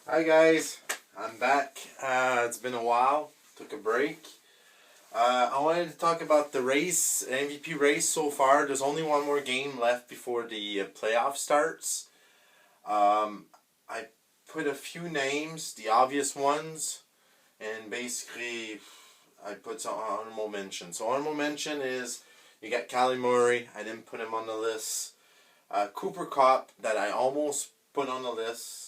Hi guys, I'm back. It's been a while. Took a break. I wanted to talk about the race, MVP race so far. There's only one more game left before the playoff starts. I put a few names, the obvious ones, and basically I put some honorable mention. So honorable mention is you got Callie Murray. I didn't put him on the list. Cooper Kupp that I almost put on the list.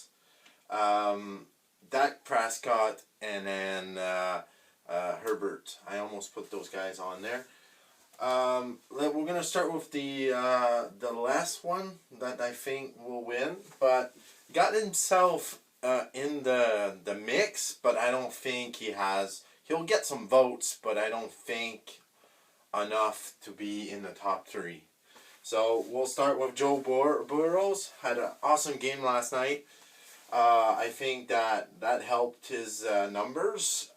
Dak Prescott, and then Herbert. I almost put those guys on there. We're gonna start with the last one that I think will win, but got himself in the mix, but I don't think he has. He'll get some votes, but I don't think enough to be in the top three. So we'll start with Joe Burrows. Had an awesome game last night. I think that helped his numbers.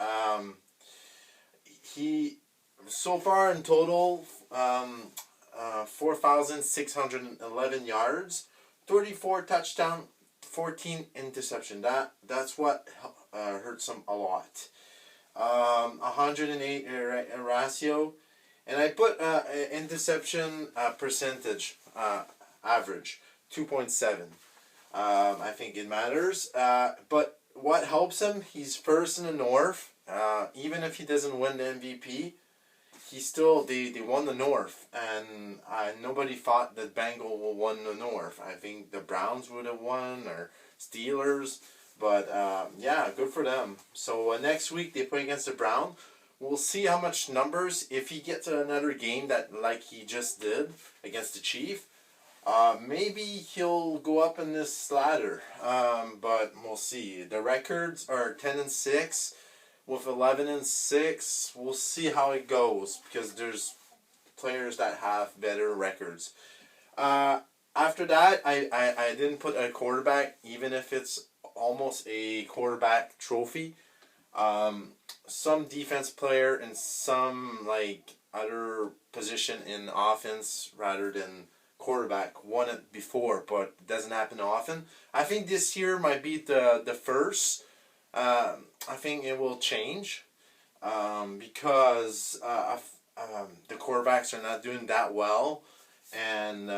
He so far in total 4,611 yards, 34 touchdown, 14 interception. That's what hurts him a lot. 108 ratio, and I put interception percentage average 2.7. I think it matters. But what helps him, he's first in the North. Even if he doesn't win the MVP, he still, they won the North. And nobody thought that Bengal will win the North. I think the Browns would have won, or Steelers. But yeah, good for them. So next week they play against the Browns. We'll see how much numbers, if he gets another game that like he just did against the Chiefs. Maybe he'll go up in this ladder, but we'll see. The records are 10-6 with 11-6. We'll see how it goes because there's players that have better records. After that, I didn't put a quarterback, even if it's almost a quarterback trophy. Some defense player and some like other position in offense rather than quarterback won it before, but it doesn't happen often. I think this year might be the first. I think it will change because the quarterbacks are not doing that well, and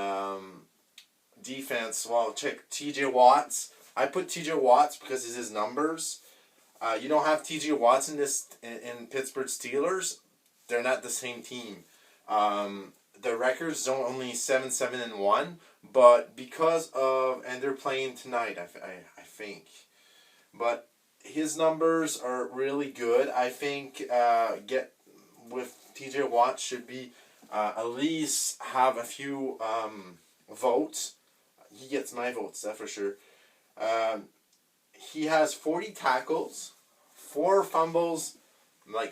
defense. Well, check T.J. Watts. I put T.J. Watts because it's his numbers. You don't have T.J. Watts in Pittsburgh Steelers. They're not the same team. The records don't only 7-1, but because of, and they're playing tonight, I think, but his numbers are really good. I think get with T.J. Watt should be at least have a few votes. He gets my votes, that's for sure. He has 40 tackles, 4 fumbles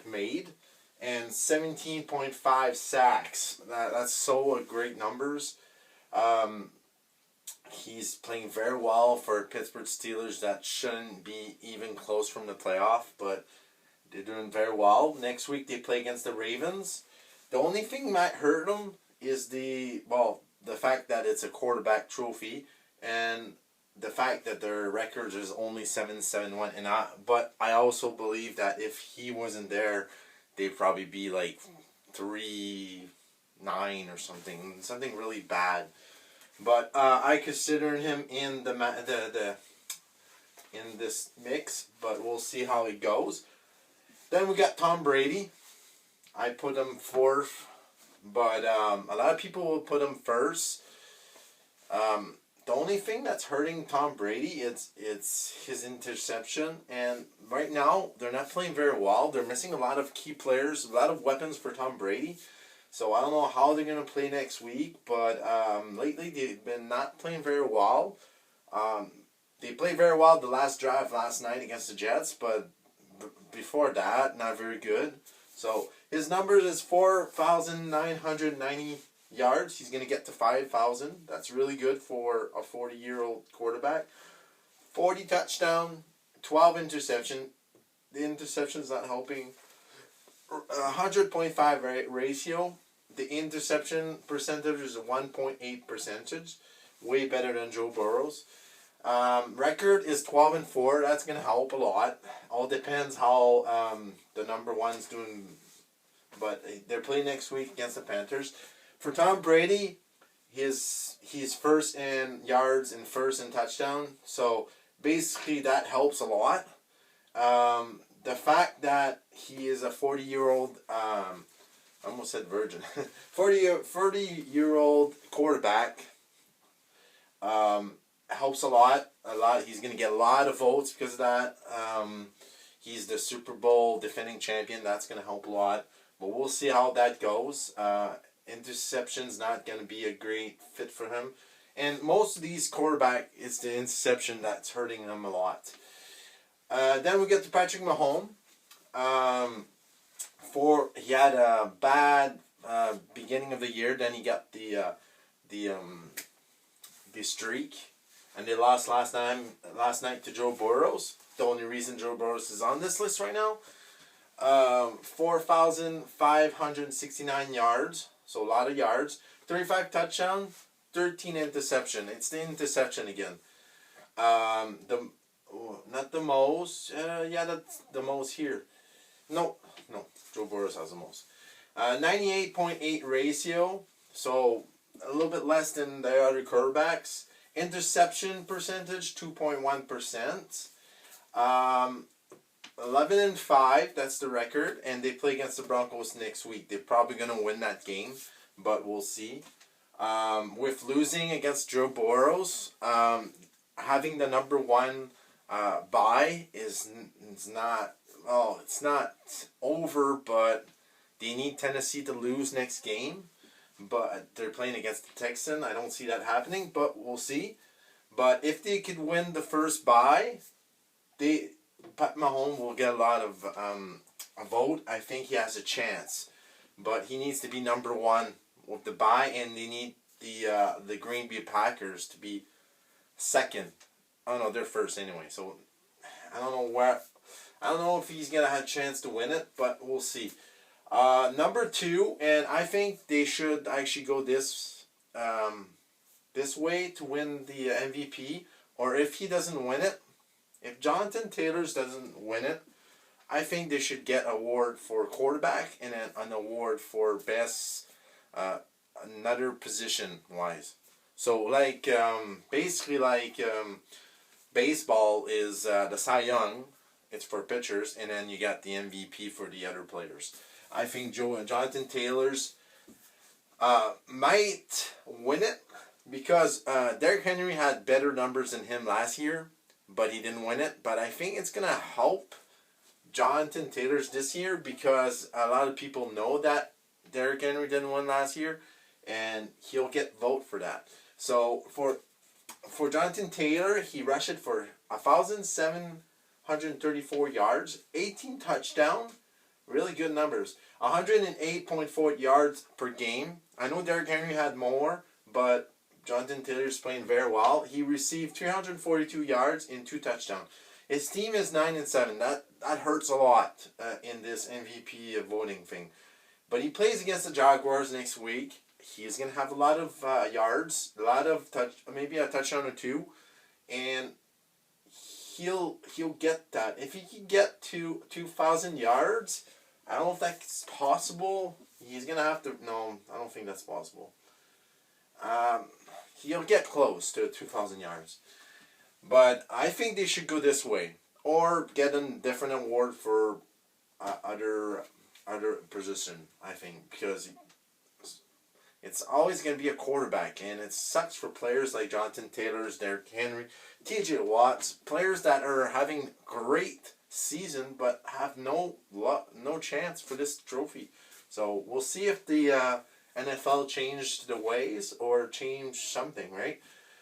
made, and 17.5 sacks. That's so great numbers. He's playing very well for Pittsburgh Steelers that shouldn't be even close from the playoff, but they're doing very well. Next week they play against the Ravens. The only thing that might hurt them is the fact that it's a quarterback trophy, and the fact that their records is only 7-1. But I also believe that if he wasn't there, they'd probably be like 3-9 or something really bad. But I consider him in in this mix, but we'll see how it goes. Then we got Tom Brady. I put him fourth, but a lot of people will put him first. The only thing that's hurting Tom Brady it's his interception, and right now they're not playing very well. They're missing a lot of key players, a lot of weapons for Tom Brady. So I don't know how they're gonna play next week, but lately they've been not playing very well. They played very well the last drive last night against the Jets, but before that, not very good. So his numbers is 4,990 yards. He's going to get to 5,000. That's really good for a 40-year-old quarterback. 40 touchdown, 12 interception. The interception's not helping. 100.5 ratio. The interception percentage is 1.8 percentage. Way better than Joe Burrows. Record is 12-4. That's gonna help a lot. All depends how the number one's doing. But they're playing next week against the Panthers. For Tom Brady, he's first in yards and first in touchdown. So basically that helps a lot. The fact that he is a 40-year-old, I almost said virgin, 40-year-old quarterback, helps a lot. He's going to get a lot of votes because of that. He's the Super Bowl defending champion. That's going to help a lot. But we'll see how that goes. Interception's not going to be a great fit for him. And most of these quarterback, it's the interception that's hurting him a lot. Then we get to Patrick Mahome. He had a bad beginning of the year. Then he got the streak, and they lost last night to Joe Burrows. The only reason Joe Burrows is on this list right now. 4,569 yards, so a lot of yards. 35 touchdown, 13 interception. It's the interception again. Not the most. Yeah, that's the most here. No. Joe Burrows has the most. 98.8 ratio, so a little bit less than the other quarterbacks. Interception percentage, 2.1%. 11-5, that's the record, and they play against the Broncos next week. They're probably going to win that game, but we'll see. With losing against Joe Burrows, having the number one bye is not, well, it's not over, but they need Tennessee to lose next game. But they're playing against the Texans. I don't see that happening, but we'll see. But if they could win the first bye, Pat Mahome will get a lot of a vote. I think he has a chance, but he needs to be number one with the bye, and they need the Green Bay Packers to be second. Oh no, they're first anyway. So I don't know if he's gonna have a chance to win it, but we'll see. Number two, and I think they should actually go this way to win the MVP. Or if he doesn't win it, if Jonathan Taylor doesn't win it, I think they should get an award for quarterback and an award for best another position wise. So like basically like baseball is the Cy Young, it's for pitchers, and then you got the MVP for the other players. I think Jonathan Taylor's might win it because Derrick Henry had better numbers than him last year, but he didn't win it. But I think it's going to help Jonathan Taylor's this year because a lot of people know that Derrick Henry didn't win last year, and he'll get vote for that. So for Jonathan Taylor, he rushed it for 1,734 yards, 18 touchdowns. Really good numbers. 108.4 yards per game. I know Derrick Henry had more, but Jonathan Taylor's playing very well. He received 342 yards and 2 touchdowns. His team is 9-7. That hurts a lot in this MVP voting thing. But he plays against the Jaguars next week. He's gonna have a lot of yards, a lot of maybe a touchdown or two, and he'll get that. If he can get to 2,000 yards. I don't know if that's possible. He's going to have to... No, I don't think that's possible. He'll get close to 2,000 yards. But I think they should go this way. Or get a different award for other position, I think. Because it's always going to be a quarterback. And it sucks for players like Jonathan Taylor, Derrick Henry, TJ Watts. Players that are having great season but have no chance for this trophy. So we'll see if the NFL changed the ways or changed something, right?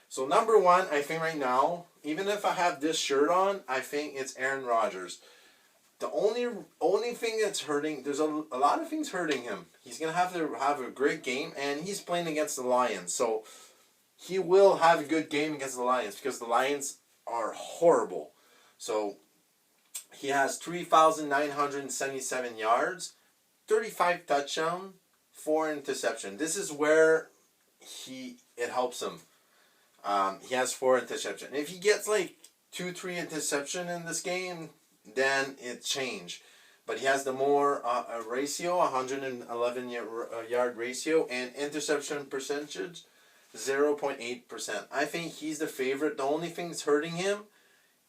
So number one, I think right now, even if I have this shirt on, I think it's Aaron Rodgers. The only thing that's hurting, there's a lot of things hurting him. He's gonna have to have a great game, and he's playing against the Lions, so he will have a good game against the Lions because the Lions are horrible. So he has 3,977 yards, 35 touchdowns, 4 interceptions. This is where it helps him. He has 4 interceptions. If he gets like 2-3 interception in this game, then it changed. But he has the more ratio, 111 yard ratio, and interception percentage, 0.8%. I think he's the favorite. The only thing that's hurting him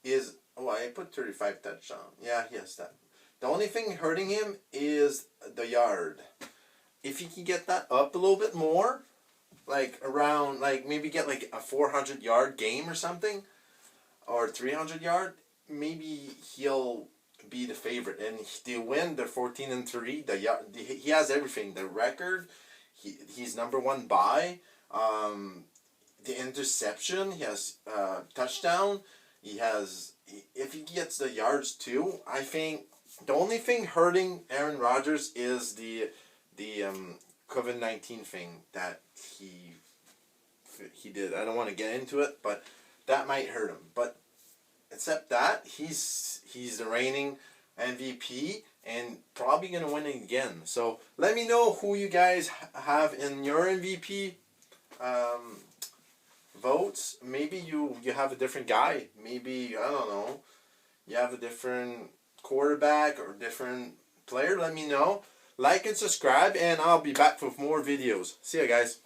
is, oh, I put 35 touchdown. Yeah, he has that. The only thing hurting him is the yard. If he can get that up a little bit more, like around, like maybe get like a 400 yard game or something, or 300 yard, maybe he'll be the favorite and they win. They're 14-3. He has everything. The record, he's number 1 by the interception. He has touchdown. He has, if he gets the yards too. I think the only thing hurting Aaron Rodgers is the COVID-19 thing that he did. I don't want to get into it, but that might hurt him. But except that, he's the reigning MVP and probably gonna win it again. So let me know who you guys have in your MVP votes. Maybe you have a different guy. Maybe, I don't know, you have a different quarterback or different player. Let me know. Like and subscribe, and I'll be back with more videos. See ya, guys.